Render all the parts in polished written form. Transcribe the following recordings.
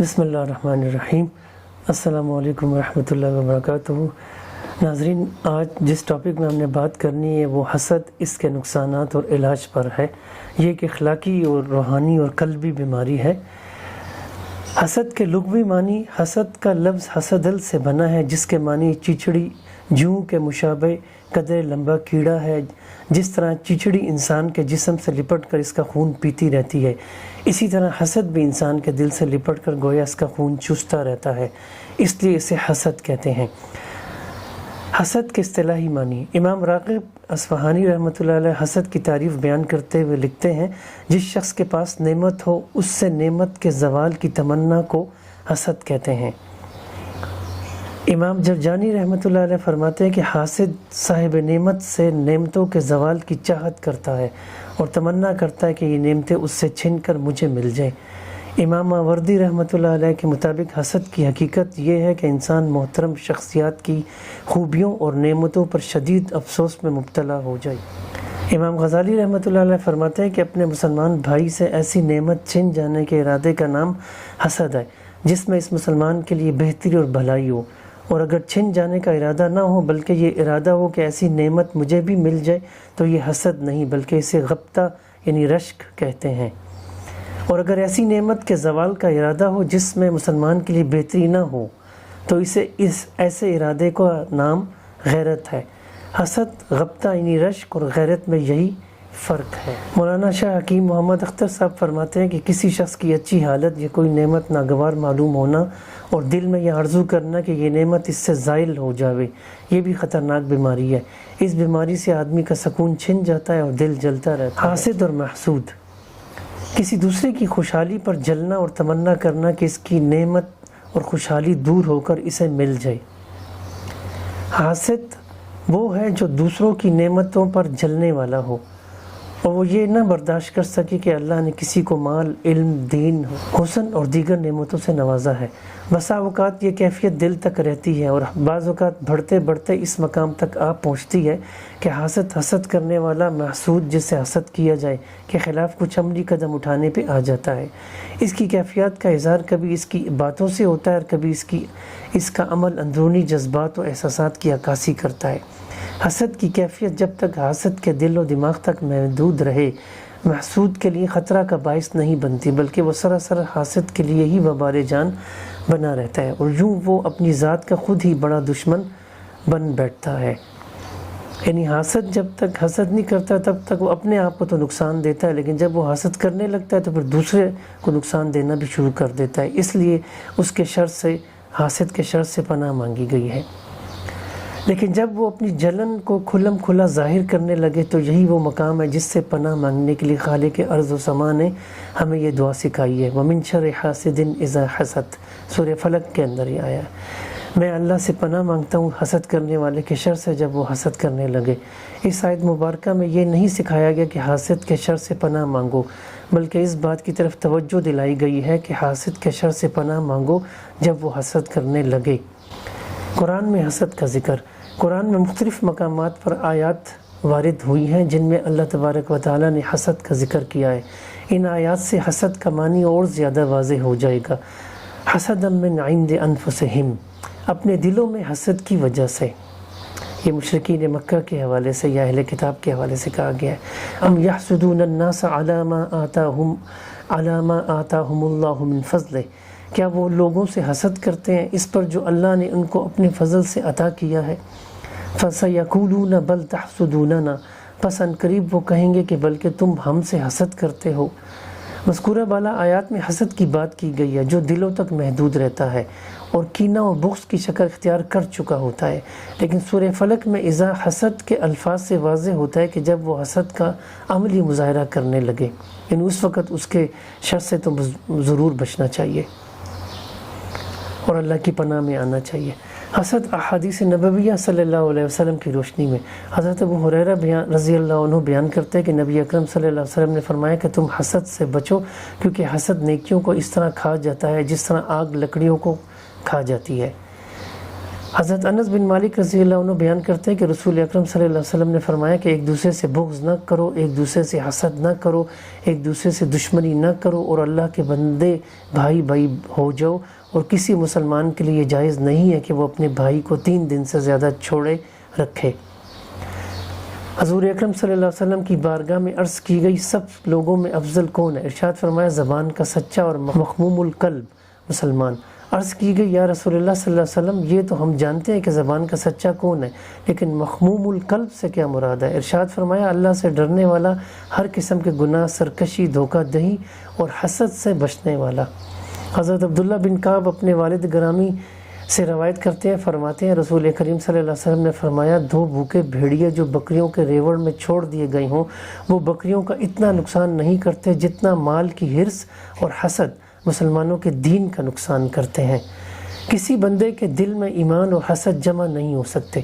بسم اللہ الرحمن الرحیم۔ السلام علیکم ورحمۃ اللہ وبرکاتہ۔ ناظرین، آج جس ٹاپک میں ہم نے بات کرنی ہے وہ حسد، اس کے نقصانات اور علاج پر ہے۔ یہ ایک اخلاقی اور روحانی اور قلبی بیماری ہے۔ حسد کے لغوی معنی، حسد کا لفظ حسدل سے بنا ہے، جس کے معنی چچڑی، جوں کے مشابہ قدرے لمبا کیڑا ہے۔ جس طرح چچڑی انسان کے جسم سے لپٹ کر اس کا خون پیتی رہتی ہے، اسی طرح حسد بھی انسان کے دل سے لپٹ کر گویا اس کا خون چوستا رہتا ہے، اس لیے اسے حسد کہتے ہیں۔ حسد کے اصطلاحی معنی، امام راغب اصفہانی رحمۃ اللہ علیہ حسد کی تعریف بیان کرتے ہوئے لکھتے ہیں، جس شخص کے پاس نعمت ہو اس سے نعمت کے زوال کی تمنا کو حسد کہتے ہیں۔ امام جرجانی رحمۃ اللہ علیہ فرماتے ہیں کہ حاسد صاحب نعمت سے نعمتوں کے زوال کی چاہت کرتا ہے اور تمنا کرتا ہے کہ یہ نعمتیں اس سے چھن کر مجھے مل جائیں۔ امام ماوردی رحمۃ اللہ علیہ کے مطابق حسد کی حقیقت یہ ہے کہ انسان محترم شخصیات کی خوبیوں اور نعمتوں پر شدید افسوس میں مبتلا ہو جائے۔ امام غزالی رحمۃ اللہ علیہ فرماتے ہیں کہ اپنے مسلمان بھائی سے ایسی نعمت چھن جانے کے ارادے کا نام حسد ہے جس میں اس مسلمان کے لیے بہتری اور بھلائی ہو، اور اگر چھن جانے کا ارادہ نہ ہو بلکہ یہ ارادہ ہو کہ ایسی نعمت مجھے بھی مل جائے تو یہ حسد نہیں بلکہ اسے غبطہ یعنی رشک کہتے ہیں۔ اور اگر ایسی نعمت کے زوال کا ارادہ ہو جس میں مسلمان کے لیے بہتری نہ ہو تو ایسے ارادے کا نام غیرت ہے۔ حسد، غبطہ یعنی رشک اور غیرت میں یہی فرق ہے۔ مولانا شاہ حکیم محمد اختر صاحب فرماتے ہیں کہ کسی شخص کی اچھی حالت یا کوئی نعمت ناگوار معلوم ہونا اور دل میں یہ آرزو کرنا کہ یہ نعمت اس سے زائل ہو جاوے، یہ بھی خطرناک بیماری ہے۔ اس بیماری سے آدمی کا سکون چھن جاتا ہے اور دل جلتا رہتا ہے۔ حاسد اور محسود، کسی دوسرے کی خوشحالی پر جلنا اور تمنا کرنا کہ اس کی نعمت اور خوشحالی دور ہو کر اسے مل جائے۔ حاسد وہ ہے جو دوسروں کی نعمتوں پر جلنے والا ہو اور وہ یہ نہ برداشت کر سکے کہ اللہ نے کسی کو مال، علم، دین، حسن اور دیگر نعمتوں سے نوازا ہے۔ بسا اوقات یہ کیفیت دل تک رہتی ہے اور بعض اوقات بڑھتے بڑھتے اس مقام تک آ پہنچتی ہے کہ حسد کرنے والا محسود جسے حسد کیا جائے کے خلاف کچھ عملی قدم اٹھانے پہ آ جاتا ہے۔ اس کی کیفیات کا اظہار کبھی اس کی باتوں سے ہوتا ہے اور کبھی اس کا عمل اندرونی جذبات و احساسات کی عکاسی کرتا ہے۔ حسد کی کیفیت جب تک حاسد کے دل و دماغ تک محدود رہے محسود کے لیے خطرہ کا باعث نہیں بنتی، بلکہ وہ سراسر حاسد کے لیے ہی وبال جان بنا رہتا ہے اور یوں وہ اپنی ذات کا خود ہی بڑا دشمن بن بیٹھتا ہے۔ یعنی حاسد جب تک حسد نہیں کرتا تب تک وہ اپنے آپ کو تو نقصان دیتا ہے، لیکن جب وہ حسد کرنے لگتا ہے تو پھر دوسرے کو نقصان دینا بھی شروع کر دیتا ہے۔ اس لیے اس کے شر سے، حاسد کے شر سے پناہ مانگی گئی ہے۔ لیکن جب وہ اپنی جلن کو کھلم کھلا ظاہر کرنے لگے تو یہی وہ مقام ہے جس سے پناہ مانگنے کے لیے خالق ارض و سما نے ہمیں یہ دعا سکھائی ہے۔ وَمِن شَرِّ حَاسِدٍ إِذَا حَسَدَ، سورہ فلق کے اندر یہ آیا ہے۔ میں اللہ سے پناہ مانگتا ہوں حسد کرنے والے کے شر سے جب وہ حسد کرنے لگے۔ اس آیت مبارکہ میں یہ نہیں سکھایا گیا کہ حاسد کے شر سے پناہ مانگو، بلکہ اس بات کی طرف توجہ دلائی گئی ہے کہ حاسد کے شر سے پناہ مانگو جب وہ حسد کرنے لگے۔ قرآن میں حسد کا ذکر، قرآن میں مختلف مقامات پر آیات وارد ہوئی ہیں جن میں اللہ تبارک و تعالیٰ نے حسد کا ذکر کیا ہے۔ ان آیات سے حسد کا معنی اور زیادہ واضح ہو جائے گا۔ حسدا من عند انفسہم، اپنے دلوں میں حسد کی وجہ سے۔ یہ مشرکین مکہ کے حوالے سے یا اہل کتاب کے حوالے سے کہا گیا ہے۔ ام یحسدون الناس علی ما آتاہم اللہ من فضلہ، کیا وہ لوگوں سے حسد کرتے ہیں اس پر جو اللہ نے ان کو اپنے فضل سے عطا کیا ہے؟ فَسَيَقُولُونَ بَلْ تَحْسُدُونَنَا، پس ان قریب وہ کہیں گے کہ بلکہ تم ہم سے حسد کرتے ہو۔ مذکورہ بالا آیات میں حسد کی بات کی گئی ہے جو دلوں تک محدود رہتا ہے اور کینہ و بغض کی شکل اختیار کر چکا ہوتا ہے، لیکن سورہ فلق میں اذا حسد کے الفاظ سے واضح ہوتا ہے کہ جب وہ حسد کا عملی مظاہرہ کرنے لگے، یعنی اس وقت اس کے شر سے تو ضرور بچنا چاہیے اور اللہ کی پناہ میں آنا چاہیے۔ حسد احادیث نبویہ صلی اللہ علیہ وسلم کی روشنی میں حضرت ابو ہریرہ رضی اللہ عنہ بیان کرتے ہیں کہ نبی اکرم صلی اللہ علیہ وسلم نے فرمایا کہ تم حسد سے بچو، کیونکہ حسد نیکیوں کو اس طرح کھا جاتا ہے جس طرح آگ لکڑیوں کو کھا جاتی ہے۔ حضرت انس بن مالک رضی اللہ عنہ بیان کرتے ہیں کہ رسول اکرم صلی اللہ علیہ وسلم نے فرمایا کہ ایک دوسرے سے بغض نہ کرو، ایک دوسرے سے حسد نہ کرو، ایک دوسرے سے دشمنی نہ کرو، اور اللہ کے بندے بھائی بھائی ہو جاؤ، اور کسی مسلمان کے لیے یہ جائز نہیں ہے کہ وہ اپنے بھائی کو 3 دن سے زیادہ چھوڑے رکھے۔ حضور اکرم صلی اللہ علیہ وسلم کی بارگاہ میں عرض کی گئی سب لوگوں میں افضل کون ہے؟ ارشاد فرمایا زبان کا سچا اور مخموم القلب مسلمان۔ عرض کی گئی یا رسول اللہ صلی اللہ علیہ وسلم یہ تو ہم جانتے ہیں کہ زبان کا سچا کون ہے، لیکن مخموم القلب سے کیا مراد ہے؟ ارشاد فرمایا اللہ سے ڈرنے والا، ہر قسم کے گناہ، سرکشی، دھوکہ دہی اور حسد سے بچنے والا۔ حضرت عبداللہ بن کعب اپنے والد گرامی سے روایت کرتے ہیں، فرماتے ہیں رسول کریم صلی اللہ علیہ وسلم نے فرمایا 2 بھوکے بھیڑیے جو بکریوں کے ریوڑ میں چھوڑ دیے گئے ہوں وہ بکریوں کا اتنا نقصان نہیں کرتے جتنا مال کی حرص اور حسد مسلمانوں کے دین کا نقصان کرتے ہیں۔ کسی بندے کے دل میں ایمان اور حسد جمع نہیں ہو سکتے۔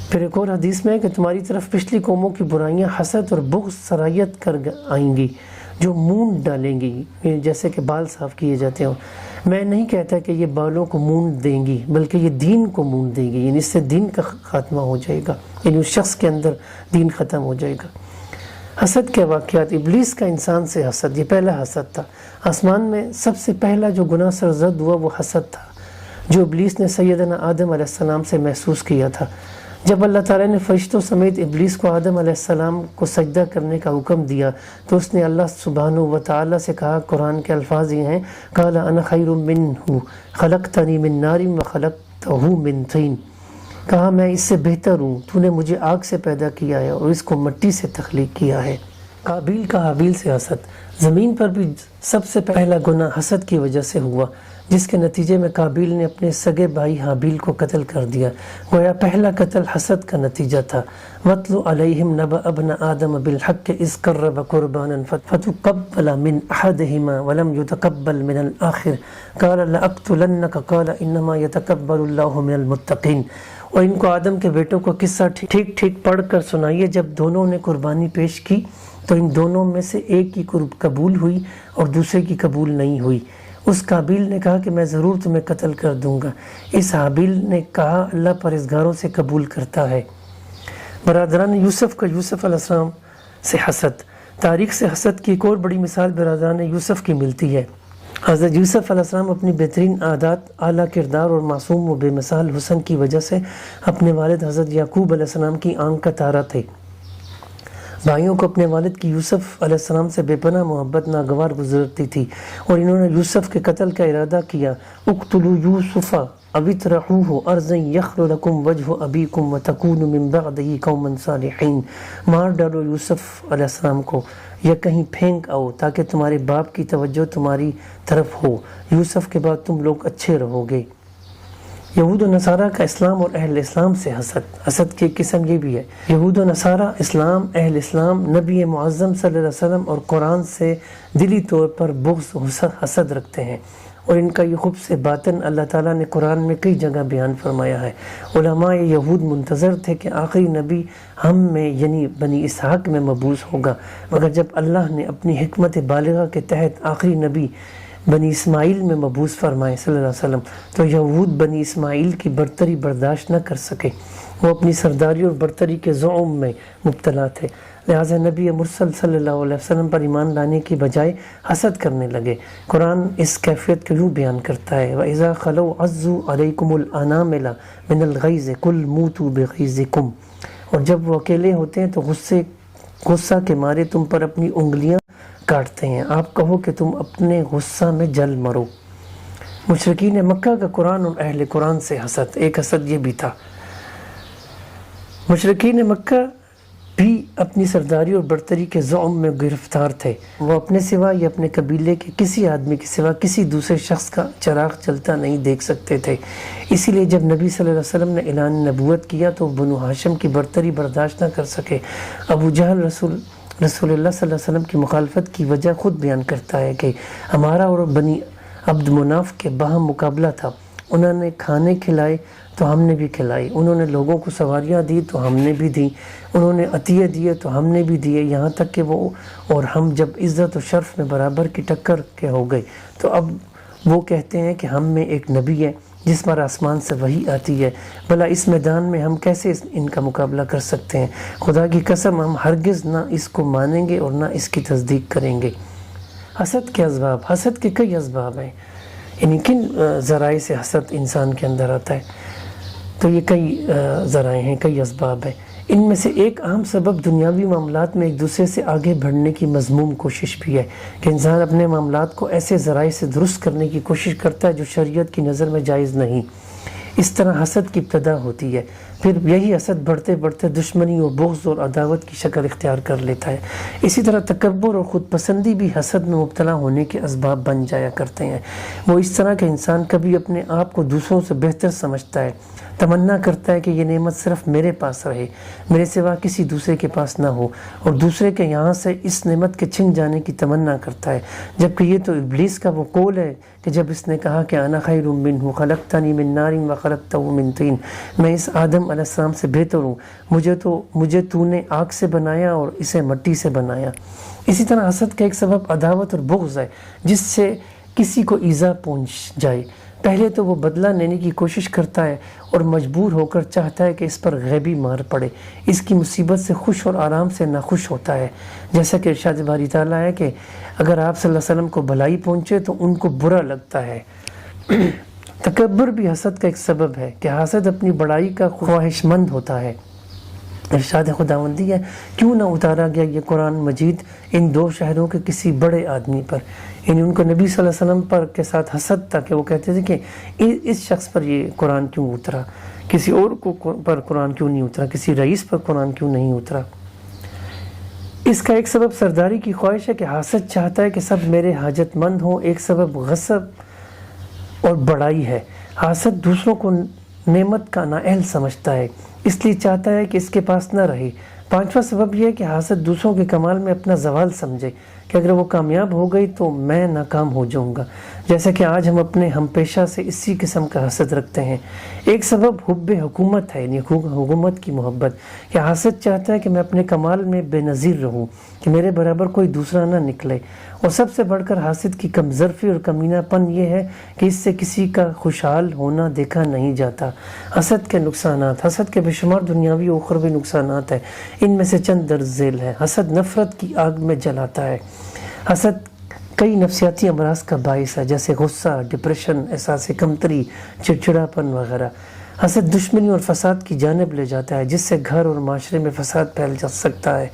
پھر ایک اور حدیث میں ہے کہ تمہاری طرف پچھلی قوموں کی برائیاں حسد اور بغض سرایت کر آئیں گی جو مونڈ ڈالیں گی، جیسے کہ بال صاف کیے جاتے ہوں۔ میں نہیں کہتا کہ یہ بالوں کو مونڈ دیں گی، بلکہ یہ دین کو مونڈ دیں گی، یعنی اس سے دین کا خاتمہ ہو جائے گا، یعنی اس شخص کے اندر دین ختم ہو جائے گا۔ حسد کے واقعات، ابلیس کا انسان سے حسد، یہ پہلا حسد تھا۔ آسمان میں سب سے پہلا جو گناہ سرزد ہوا وہ حسد تھا، جو ابلیس نے سیدنا آدم علیہ السلام سے محسوس کیا تھا۔ جب اللہ تعالیٰ نے فرشتوں سمیت ابلیس کو آدم علیہ السلام کو سجدہ کرنے کا حکم دیا تو اس نے اللہ سبحانہ و تعالیٰ سے کہا، قرآن کے الفاظ یہ ہیں قال انا خیر منہ خلقتنی من نار وخلقتہ من طین، کہا میں اس سے بہتر ہوں، تو نے مجھے آگ سے پیدا کیا ہے اور اس کو مٹی سے تخلیق کیا ہے۔ قابیل کا حابیل سے حسد، زمین پر بھی سب سے پہلا گناہ حسد کی وجہ سے ہوا، جس کے نتیجے میں قابیل نے اپنے سگے بھائی حابیل کو قتل کر دیا۔ گویا پہلا قتل حسد کا نتیجہ تھا۔ وَاتْلُ عَلَيْهِمْ نَبَأَ ابْنَ آدَمَ بِالْحَقِّ إِذْ قَرَّبَ قُرْبَانًا فَتُقَبَّلَ مِنْ أَحَدِهِمَا وَلَمْ يُتَقَبَّلْ مِنَ الْآخِرِ قَالَ لَأَقْتُلَنَّكَ قَالَ إِنَّمَا يَتَقَبَّلُ اللَّهُ مِنَ الْمُتَّقِينَ۔ اور ان کو آدم کے بیٹوں کو قصہ ٹھیک ٹھیک پڑھ کر سنائیے، جب دونوں نے قربانی پیش کی تو ان دونوں میں سے ایک کی قبول ہوئی اور دوسرے کی قبول نہیں ہوئی۔ اس قابیل نے کہا کہ میں ضرور تمہیں قتل کر دوں گا، اس حابیل نے کہا اللہ پرہیزگاروں سے قبول کرتا ہے۔ برادران یوسف کا یوسف علیہ السلام سے حسد، تاریخ سے حسد کی ایک اور بڑی مثال برادران یوسف کی ملتی ہے۔ حضرت یوسف علیہ السلام اپنی بہترین عادات، اعلیٰ کردار اور معصوم و بے مثال حسن کی وجہ سے اپنے والد حضرت یعقوب علیہ السلام کی آنکھ کا تارا تھے۔ بھائیوں کو اپنے والد کی یوسف علیہ السلام سے بے پناہ محبت ناگوار گزرتی تھی اور انہوں نے یوسف کے قتل کا ارادہ کیا۔ اقتلوا یوسف او اطرحوہ ارضا یخل لکم وجہ ابیکم وتکونوا من بعدہ قوما صالحین، مار ڈالو یوسف علیہ السلام کو یا کہیں پھینک آؤ تاکہ تمہارے باپ کی توجہ تمہاری طرف ہو، یوسف کے بعد تم لوگ اچھے رہو گے۔ یہود و نصارہ کا اسلام اور اہل اسلام سے حسد کی قسم یہ بھی ہے۔ یہود و نصارہ اسلام، اہل اسلام، نبی معظم صلی اللہ علیہ وسلم اور قرآن سے دلی طور پر بغض و حسد رکھتے ہیں، اور ان کا یہ خوب سے باطن اللہ تعالیٰ نے قرآن میں کئی جگہ بیان فرمایا ہے۔ علماء یہود منتظر تھے کہ آخری نبی ہم میں یعنی بنی اسحاق میں مبعوث ہوگا، مگر جب اللہ نے اپنی حکمت بالغہ کے تحت آخری نبی بنی اسماعیل میں مبعوث فرمائے صلی اللہ علیہ وسلم تو یہود بنی اسماعیل کی برتری برداشت نہ کر سکے، وہ اپنی سرداری اور برتری کے زعم میں مبتلا تھے، لہٰذا نبی مرسل صلی اللہ علیہ وسلم پر ایمان لانے کی بجائے حسد کرنے لگے۔ قرآن اس کیفیت کو یوں بیان کرتا ہے وَإِذَا خَلَوْا عَزُّوا عَلَيْكُمُ الْأَنَامِلَ مِنَ الْغَيْظِ قُلْ مُوتُوا بِغَيْظِكُمْ، اور جب وہ اکیلے ہوتے ہیں تو غصہ کے مارے تم پر اپنی انگلیاں کاٹتے ہیں، آپ کہو کہ تم اپنے غصہ میں جل مرو۔ مشرکین مکہ کا قرآن اور اہل قرآن سے حسد، ایک حسد یہ بھی تھا۔ مشرکین مکہ بھی اپنی سرداری اور برتری کے زعم میں گرفتار تھے، وہ اپنے سوا یا اپنے قبیلے کے کسی آدمی کے سوا کسی دوسرے شخص کا چراغ جلتا نہیں دیکھ سکتے تھے۔ اسی لیے جب نبی صلی اللہ علیہ وسلم نے اعلان نبوت کیا تو بنو ہاشم کی برتری برداشت نہ کر سکے۔ ابو جہل رسول اللہ صلی اللہ علیہ وسلم کی مخالفت کی وجہ خود بیان کرتا ہے کہ ہمارا اور بنی عبد مناف کے باہم مقابلہ تھا، انہوں نے کھانے کھلائے تو ہم نے بھی کھلائے، انہوں نے لوگوں کو سواریاں دی تو ہم نے بھی دیں، انہوں نے عطیے دیے تو ہم نے بھی دیے، یہاں تک کہ وہ اور ہم جب عزت و شرف میں برابر کی ٹکر کے ہو گئے تو اب وہ کہتے ہیں کہ ہم میں ایک نبی ہے جس پر آسمان سے وحی آتی ہے، بھلا اس میدان میں ہم کیسے ان کا مقابلہ کر سکتے ہیں؟ خدا کی قسم ہم ہرگز نہ اس کو مانیں گے اور نہ اس کی تصدیق کریں گے۔ حسد کے اسباب، حسد کے کئی اسباب ہیں، یعنی کن ذرائع سے حسد انسان کے اندر آتا ہے؟ تو یہ کئی ذرائع ہیں، کئی اسباب ہیں۔ ان میں سے ایک اہم سبب دنیاوی معاملات میں ایک دوسرے سے آگے بڑھنے کی مذموم کوشش بھی ہے کہ انسان اپنے معاملات کو ایسے ذرائع سے درست کرنے کی کوشش کرتا ہے جو شریعت کی نظر میں جائز نہیں۔ اس طرح حسد کی ابتدا ہوتی ہے، پھر یہی حسد بڑھتے بڑھتے دشمنی اور بغض اور عداوت کی شکل اختیار کر لیتا ہے۔ اسی طرح تکبر اور خود پسندی بھی حسد میں مبتلا ہونے کے اسباب بن جایا کرتے ہیں۔ وہ اس طرح کہ انسان کبھی اپنے آپ کو دوسروں سے بہتر سمجھتا ہے، تمنا کرتا ہے کہ یہ نعمت صرف میرے پاس رہے، میرے سوا کسی دوسرے کے پاس نہ ہو، اور دوسرے کے یہاں سے اس نعمت کے چھن جانے کی تمنا کرتا ہے، جبکہ یہ تو ابلیس کا وہ قول ہے کہ جب اس نے کہا کہ انا خیر منہ خلقتنی من نار وخلقتہ من طین، میں اس آدم علیہ السلام سے بہتر ہوں، مجھے تو نے آگ سے بنایا اور اسے مٹی سے بنایا۔ اسی طرح حسد کا ایک سبب عداوت اور بغض ہے، جس سے کسی کو ایذا پہنچ جائے۔ پہلے تو وہ بدلہ لینے کی کوشش کرتا ہے اور مجبور ہو کر چاہتا ہے کہ اس پر غیبی مار پڑے، اس کی مصیبت سے خوش اور آرام سے ناخوش ہوتا ہے، جیسا کہ ارشاد باری تعالیٰ ہے کہ اگر آپ صلی اللہ علیہ وسلم کو بھلائی پہنچے تو ان کو برا لگتا ہے۔ تکبر بھی حسد کا ایک سبب ہے کہ حاسد اپنی بڑائی کا خواہش مند ہوتا ہے۔ ارشاد خداوندی ہے، کیوں نہ اتارا گیا یہ قرآن مجید ان دو شہروں کے کسی بڑے آدمی پر، یعنی ان کو نبی صلی اللہ علیہ وسلم پر کے ساتھ حسد تھا کہ وہ کہتے تھے کہ اس شخص پر یہ قرآن کیوں اترا، کسی اور پر قرآن کیوں نہیں اترا، کسی رئیس پر قرآن کیوں نہیں اترا۔ اس کا ایک سبب سرداری کی خواہش ہے کہ حاسد چاہتا ہے کہ سب میرے حاجت مند ہوں، ایک سبب غصب اور بڑائی ہے۔ حاسد دوسروں کو نعمت کا نااہل سمجھتا ہے، اس لیے چاہتا ہے کہ اس کے پاس نہ رہے۔ پانچواں سبب یہ ہے کہ حاسد دوسروں کے کمال میں اپنا زوال سمجھے کہ اگر وہ کامیاب ہو گئی تو میں ناکام ہو جاؤں گا، جیسا کہ آج ہم اپنے ہم پیشہ سے اسی قسم کا حسد رکھتے ہیں۔ ایک سبب حب حکومت ہے، یعنی حکومت کی محبت، کہ حاسد چاہتا ہے کہ میں اپنے کمال میں بے نظیر رہوں، کہ میرے برابر کوئی دوسرا نہ نکلے۔ اور سب سے بڑھ کر حاسد کی کمظرفی اور کمینہ پن یہ ہے کہ اس سے کسی کا خوشحال ہونا دیکھا نہیں جاتا۔ حسد کے نقصانات، حسد کے بے شمار دنیاوی و اخروی نقصانات ہیں، ان میں سے چند درج ذیل ہیں۔ حسد نفرت کی آگ میں جلاتا ہے۔ حسد کئی نفسیاتی امراض کا باعث ہے، جیسے غصہ، ڈپریشن، احساس کمتری، چڑچڑاپن وغیرہ۔ حسد دشمنی اور فساد کی جانب لے جاتا ہے، جس سے گھر اور معاشرے میں فساد پھیل جا سکتا ہے۔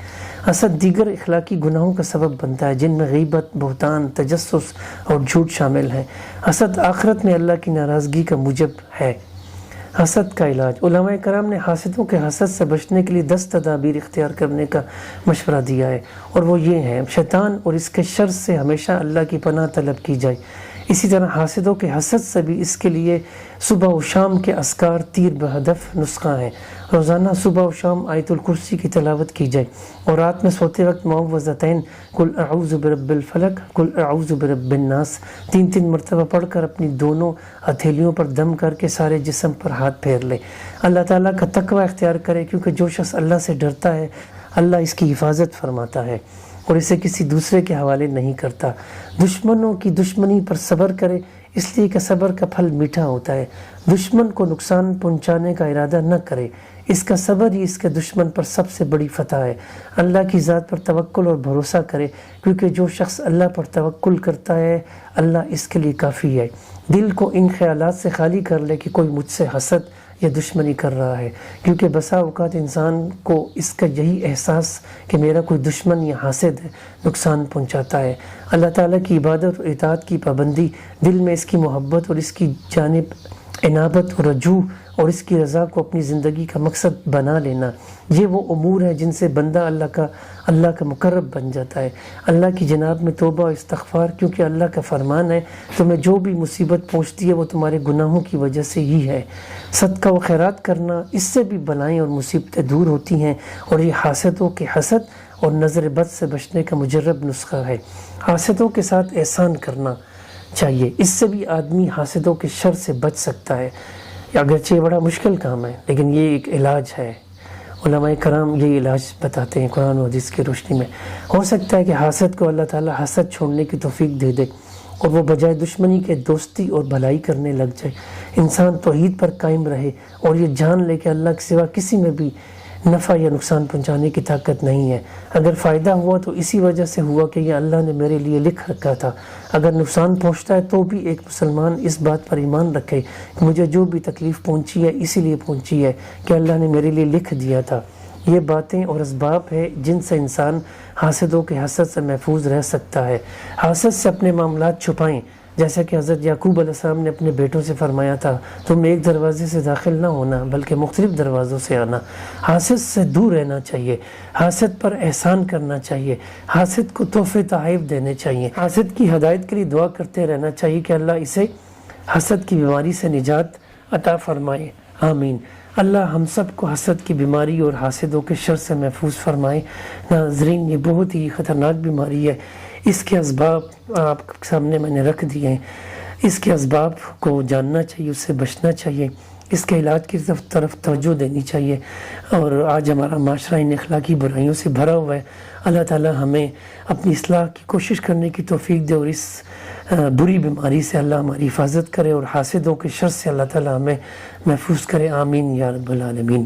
حسد دیگر اخلاقی گناہوں کا سبب بنتا ہے، جن میں غیبت، بہتان، تجسس اور جھوٹ شامل ہیں۔ حسد آخرت میں اللہ کی ناراضگی کا موجب ہے۔ حسد کا علاج، علماء کرام نے حاسدوں کے حسد سے بچنے کے لیے 10 تدابیر اختیار کرنے کا مشورہ دیا ہے، اور وہ یہ ہیں: شیطان اور اس کے شر سے ہمیشہ اللہ کی پناہ طلب کی جائے۔ اسی طرح حاسدوں کے حسد سے بھی اس کے لیے صبح و شام کے اذکار تیر بہدف نسخہ ہیں۔ روزانہ صبح و شام آیت الکرسی کی تلاوت کی جائے، اور رات میں سوتے وقت معوذتین قل اعوذ برب الفلق، قل اعوذ برب الناس 3 مرتبہ پڑھ کر اپنی دونوں ہتھیلیوں پر دم کر کے سارے جسم پر ہاتھ پھیر لے۔ اللہ تعالیٰ کا تقوی اختیار کرے، کیونکہ جو شخص اللہ سے ڈرتا ہے اللہ اس کی حفاظت فرماتا ہے اور اسے کسی دوسرے کے حوالے نہیں کرتا۔ دشمنوں کی دشمنی پر صبر کرے، اس لیے کہ صبر کا پھل میٹھا ہوتا ہے۔ دشمن کو نقصان پہنچانے کا ارادہ نہ کرے، اس کا صبر ہی اس کے دشمن پر سب سے بڑی فتح ہے۔ اللہ کی ذات پر توکل اور بھروسہ کرے، کیونکہ جو شخص اللہ پر توکل کرتا ہے اللہ اس کے لیے کافی ہے۔ دل کو ان خیالات سے خالی کر لے کہ کوئی مجھ سے حسد یا دشمنی کر رہا ہے، کیونکہ بسا اوقات انسان کو اس کا یہی احساس کہ میرا کوئی دشمن یا حاسد ہے نقصان پہنچاتا ہے۔ اللہ تعالیٰ کی عبادت اور اطاعت کی پابندی، دل میں اس کی محبت اور اس کی جانب انابت اور رجوع اور اس کی رضا کو اپنی زندگی کا مقصد بنا لینا، یہ وہ امور ہیں جن سے بندہ اللہ کا مقرب بن جاتا ہے۔ اللہ کی جناب میں توبہ و استغفار، کیونکہ اللہ کا فرمان ہے تمہیں جو بھی مصیبت پہنچتی ہے وہ تمہارے گناہوں کی وجہ سے ہی ہے۔ صدقہ و خیرات کرنا، اس سے بھی بلائیں اور مصیبتیں دور ہوتی ہیں، اور یہ حاسدوں کے حسد اور نظر بد سے بچنے کا مجرب نسخہ ہے۔ حاسدوں کے ساتھ احسان کرنا چاہیے، اس سے بھی آدمی حاسدوں کے شر سے بچ سکتا ہے۔ اگرچہ بڑا مشکل کام ہے، لیکن یہ ایک علاج ہے۔ علماء کرام یہ علاج بتاتے ہیں قرآن و حدیث کی روشنی میں۔ ہو سکتا ہے کہ حاسد کو اللہ تعالیٰ حسد چھوڑنے کی توفیق دے دے اور وہ بجائے دشمنی کے دوستی اور بھلائی کرنے لگ جائے۔ انسان توحید پر قائم رہے اور یہ جان لے کہ اللہ کے سوا کسی میں بھی نفع یا نقصان پہنچانے کی طاقت نہیں ہے۔ اگر فائدہ ہوا تو اسی وجہ سے ہوا کہ یہ اللہ نے میرے لیے لکھ رکھا تھا، اگر نقصان پہنچتا ہے تو بھی ایک مسلمان اس بات پر ایمان رکھے کہ مجھے جو بھی تکلیف پہنچی ہے اسی لیے پہنچی ہے کہ اللہ نے میرے لیے لکھ دیا تھا۔ یہ باتیں اور اسباب ہے جن سے انسان حاسدوں کے حسد سے محفوظ رہ سکتا ہے۔ حاسد سے اپنے معاملات چھپائیں، جیسا کہ حضرت یعقوب علیہ السلام نے اپنے بیٹوں سے فرمایا تھا، تم ایک دروازے سے داخل نہ ہونا بلکہ مختلف دروازوں سے آنا۔ حاسد سے دور رہنا چاہیے، حاسد پر احسان کرنا چاہیے، حاسد کو تحفے تحائف دینے چاہیے، حاسد کی ہدایت کے لیے دعا کرتے رہنا چاہیے کہ اللہ اسے حسد کی بیماری سے نجات عطا فرمائے، آمین۔ اللہ ہم سب کو حسد کی بیماری اور حاسدوں کے شر سے محفوظ فرمائے۔ ناظرین، یہ بہت ہی خطرناک بیماری ہے، اس کے اسباب آپ کے سامنے میں نے رکھ دیے ہیں۔ اس کے اسباب کو جاننا چاہیے، اس سے بچنا چاہیے، اس کے علاج کی طرف توجہ دینی چاہیے۔ اور آج ہمارا معاشرہ ان اخلاقی برائیوں سے بھرا ہوا ہے۔ اللہ تعالی ہمیں اپنی اصلاح کی کوشش کرنے کی توفیق دے اور اس بری بیماری سے اللہ ہماری حفاظت کرے اور حاسدوں کے شر سے اللہ تعالی ہمیں محفوظ کرے، آمین یا رب العالمین۔